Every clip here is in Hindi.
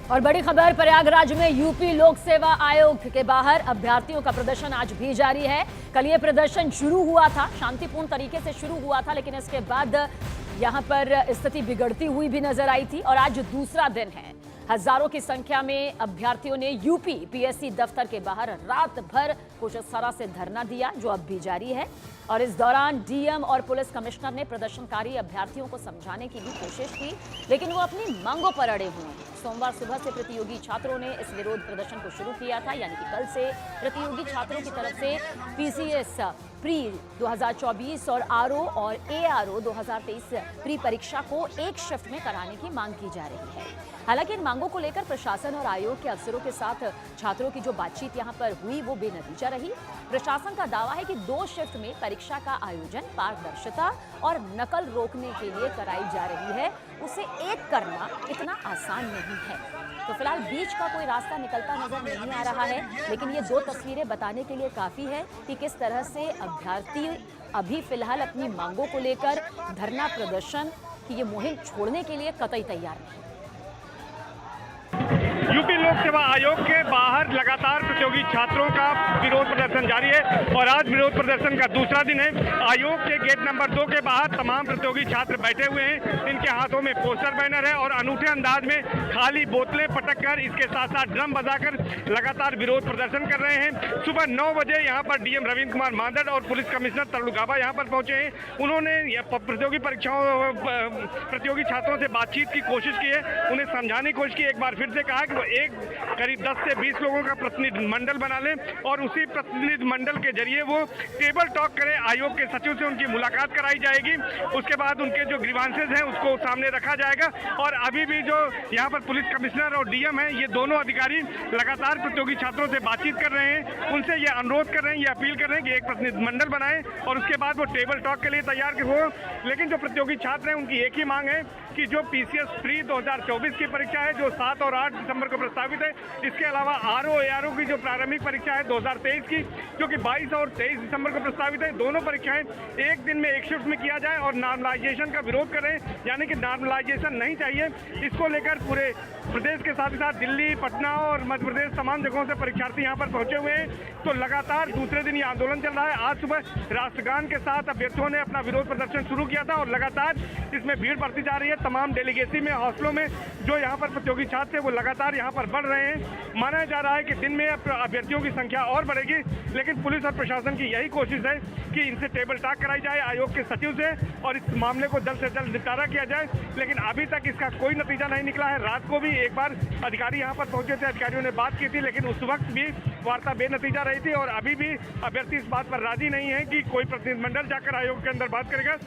और बड़ी खबर, प्रयागराज में यूपी लोक सेवा आयोग के बाहर अभ्यर्थियों का प्रदर्शन आज भी जारी है। कल ये प्रदर्शन शुरू हुआ था, शांतिपूर्ण तरीके से शुरू हुआ था, लेकिन इसके बाद यहां पर स्थिति बिगड़ती हुई भी नजर आई थी और आज दूसरा दिन है। हजारों की संख्या में अभ्यर्थियों ने यूपी पीएससी दफ्तर के बाहर रात भर कुछ इस तरह से धरना दिया, जो अब भी जारी है। और इस दौरान डीएम और पुलिस कमिश्नर ने प्रदर्शनकारी अभ्यर्थियों को समझाने की भी कोशिश की, लेकिन वो अपनी मांगों पर अड़े हुए हैं। सोमवार सुबह से प्रतियोगी छात्रों ने इस विरोध प्रदर्शन को शुरू किया था, यानी कि कल से प्रतियोगी छात्रों की तरफ से पीसीएस प्री 2024 और आरओ और एआरओ 2023 प्री परीक्षा को एक शिफ्ट में कराने की मांग की जा रही है। हालांकि इन मांगों को लेकर प्रशासन और आयोग के अफसरों के साथ छात्रों की जो बातचीत यहां पर हुई वो बेनतीजा रही। प्रशासन का दावा है कि 2 शिफ्ट में परीक्षा का आयोजन पारदर्शिता और नकल रोकने के लिए कराई जा रही है, उसे एक करना इतना आसान नहीं है। तो फिलहाल बीच का कोई रास्ता निकलता नजर नहीं आ रहा है, लेकिन ये 2 तस्वीरें बताने के लिए काफी है कि किस तरह से अभ्यर्थी अभी फिलहाल अपनी मांगों को लेकर धरना प्रदर्शन की ये मुहिम छोड़ने के लिए कतई तैयार नहीं। यूपी लोक सेवा आयोग के बाहर लगातार प्रतियोगी छात्रों का विरोध प्रदर्शन जारी है और आज विरोध प्रदर्शन का दूसरा दिन है। आयोग के गेट नंबर 2 के बाहर तमाम प्रतियोगी छात्र बैठे हुए हैं। इनके हाथों में पोस्टर बैनर है और अनूठे अंदाज में खाली बोतलें पटक कर, इसके साथ साथ ड्रम बजाकर लगातार विरोध प्रदर्शन कर रहे हैं। सुबह 9 बजे यहाँ पर डीएम रविंद्र कुमार मांदड़ और पुलिस कमिश्नर तरुण गाबा यहाँ पर पहुंचे हैं। उन्होंने प्रतियोगी छात्रों से बातचीत की कोशिश की है, उन्हें समझाने की कोशिश की। एक बार फिर से कहा कि वो एक करीब 10 से 20 लोगों का प्रतिनिधि मंडल बना लें और उसी प्रतिनिधि मंडल के जरिए वो टेबल टॉक करें। आयोग के सचिव से उनकी मुलाकात कराई जाएगी, उसके बाद उनके जो ग्रीवांसेस हैं उसको सामने रखा जाएगा। और अभी भी जो यहाँ पर पुलिस कमिश्नर और डीएम है, ये दोनों अधिकारी लगातार प्रतियोगी छात्रों से बातचीत कर रहे हैं, उनसे ये अनुरोध कर रहे हैं, ये अपील कर रहे हैं कि एक प्रतिनिधि मंडल बनाएं और उसके बाद वो टेबल टॉक के लिए तैयार हो। लेकिन जो प्रतियोगी छात्र हैं उनकी एक ही मांग है कि जो पीसीएस प्री 2024 की परीक्षा है जो 7 और 8 दिसंबर को प्रस्तावित है, इसके अलावा आरओ एआरओ की जो प्रारंभिक परीक्षा है 2023 की, जो कि 22 और 23 दिसंबर को प्रस्तावित है, दोनों परीक्षाएं एक दिन में एक शिफ्ट में किया जाए और नॉर्मलाइजेशन का विरोध करें, यानी कि नॉर्मलाइजेशन नहीं चाहिए। इसको लेकर पूरे प्रदेश के साथ ही साथ दिल्ली, पटना और मध्य प्रदेश तमाम जगहों से परीक्षार्थी यहाँ पर पहुंचे हुए हैं। तो लगातार दूसरे दिन ये आंदोलन चल रहा है। आज सुबह राष्ट्रगान के साथ अभ्यर्थियों ने अपना विरोध प्रदर्शन शुरू किया था और लगातार इसमें भीड़ बढ़ती जा रही है। तमाम डेलीगेसी में, हॉस्टलों में जो यहाँ पर प्रतियोगी छात्र हैं वो लगातार यहाँ पर बढ़ रहे हैं। माना जा रहा है कि दिन में अभ्यर्थियों की संख्या और बढ़ेगी, लेकिन पुलिस और प्रशासन की यही कोशिश है कि इनसे टेबल टॉक कराई जाए आयोग के सचिव से और इस मामले को जल्द से जल्द निपटारा किया जाए, लेकिन अभी तक इसका कोई नतीजा नहीं निकला है। रात को भी एक बार अधिकारी यहाँ पर पहुंचे थे, अधिकारियों ने बात की थी, लेकिन उस वक्त भी वार्ता बेनतीजा रही थी और अभी भी अभ्यर्थी इस बात पर राजी नहीं है कि कोई प्रतिनिधिमंडल जाकर आयोग के अंदर बात करेगा,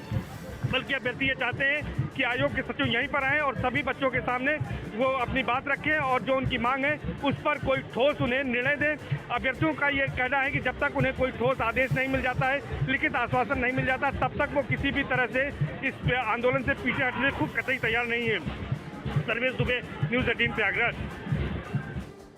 बल्कि अभ्यर्थी ये चाहते हैं कि आयोग के सचिव यहीं पर आए और सभी बच्चों के सामने वो अपनी बात रखें और जो उनकी मांग है उस पर कोई ठोस उन्हें निर्णय दें। अभ्यर्थियों का ये कहना है कि जब तक उन्हें कोई ठोस आदेश नहीं मिल जाता है, लिखित आश्वासन नहीं मिल जाता, तब तक वो किसी भी तरह से इस आंदोलन से पीछे हटने को कतई तैयार नहीं है। सर्वेश दुबे, न्यूज़ 18 प्रयागराज।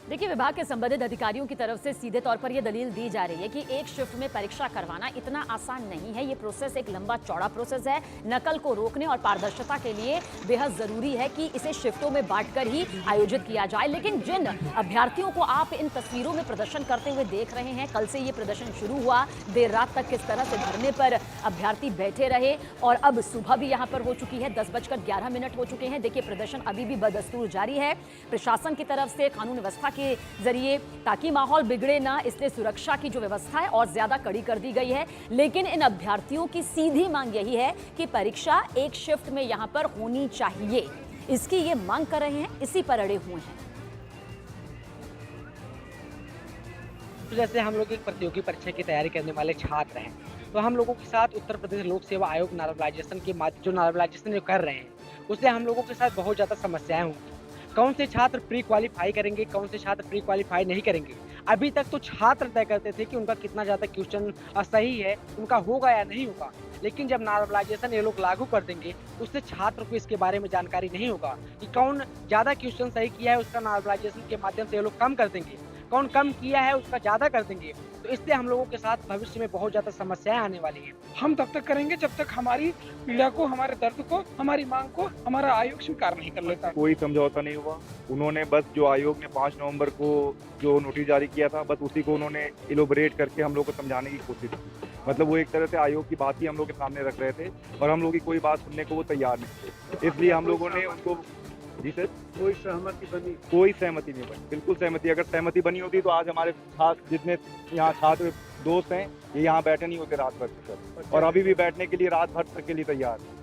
देखिए, विभाग के संबंधित अधिकारियों की तरफ से सीधे तौर पर यह दलील दी जा रही है कि एक शिफ्ट में परीक्षा करवाना इतना आसान नहीं है। ये प्रोसेस एक लंबा चौड़ा प्रोसेस है। नकल को रोकने और पारदर्शिता के लिए बेहद जरूरी है कि इसे शिफ्टों में बांटकर ही आयोजित किया जाए। लेकिन जिन अभ्यर्थियों को आप इन तस्वीरों में प्रदर्शन करते हुए देख रहे हैं, कल से ये प्रदर्शन शुरू हुआ, देर रात तक किस तरह से धरने पर अभ्यर्थी बैठे रहे और अब सुबह भी यहाँ पर हो चुकी है, 10:11 हो चुके हैं। देखिए, प्रदर्शन अभी भी बदस्तूर जारी है। प्रशासन की तरफ से कानून व्यवस्था के जरिए, ताकि माहौल बिगड़े ना, इसलिए सुरक्षा की जो व्यवस्था है और ज्यादा कड़ी कर दी गई है। लेकिन इन अभ्यर्थियों की सीधी मांग यही है कि परीक्षा एक शिफ्ट में यहां पर होनी चाहिए। इसकी ये मांग कर रहे हैं, इसी पर अड़े हुए हैं। तो जैसे हम लोग एक प्रतियोगी परीक्षा की तैयारी करने वाले छात्र हैं, तो हम लोगों के साथ उत्तर प्रदेश लोक सेवा आयोग नॉर्मलाइजेशन के जो नॉर्मलाइजेशन जो कर रहे हैं, उससे हम लोगों के साथ बहुत ज़्यादा समस्याएं होंगी। कौन से छात्र प्री क्वालिफाई करेंगे, कौन से छात्र प्री क्वालिफाई नहीं करेंगे। अभी तक तो छात्र तय करते थे कि उनका कितना ज़्यादा क्वेश्चन सही है, उनका होगा या नहीं होगा। लेकिन जब नॉर्मलाइजेशन ये लोग लागू कर देंगे, उससे छात्र को इसके बारे में जानकारी नहीं होगा कि कौन ज़्यादा क्वेश्चन सही किया है। उसका नॉर्मलाइजेशन के माध्यम से ये लोग कम कर देंगे। कौन कम किया है उसका ज़्यादा कर देंगे, तो इससे हम लोगों के साथ भविष्य में बहुत ज़्यादा समस्याएं आने वाली हैं। हम तब तक करेंगे जब तक हमारी पीड़ा को, हमारे दर्द को, हमारी मांग को हमारा आयोग स्वीकार नहीं कर लेता। कोई समझौता नहीं हुआ। उन्होंने बस जो आयोग ने 5 नवंबर को जो नोटिस जारी किया था, बस उसी को उन्होंने इलोबरेट करके हम लोग को समझाने की कोशिश की। मतलब वो एक तरह से आयोग की बात ही हम लोग के सामने रख रहे थे और हम लोग की कोई बात सुनने को वो तैयार नहीं थे। इसलिए हम लोगों ने उनको, जी सर, कोई सहमति बनी? कोई सहमति नहीं बनी, बिल्कुल सहमति। अगर सहमति बनी होती तो आज हमारे छात्र, जितने यहाँ छात्र दोस्त हैं, ये यहाँ बैठे नहीं होते रात भर तक, और अभी भी बैठने के लिए रात भर तक के लिए तैयार हैं।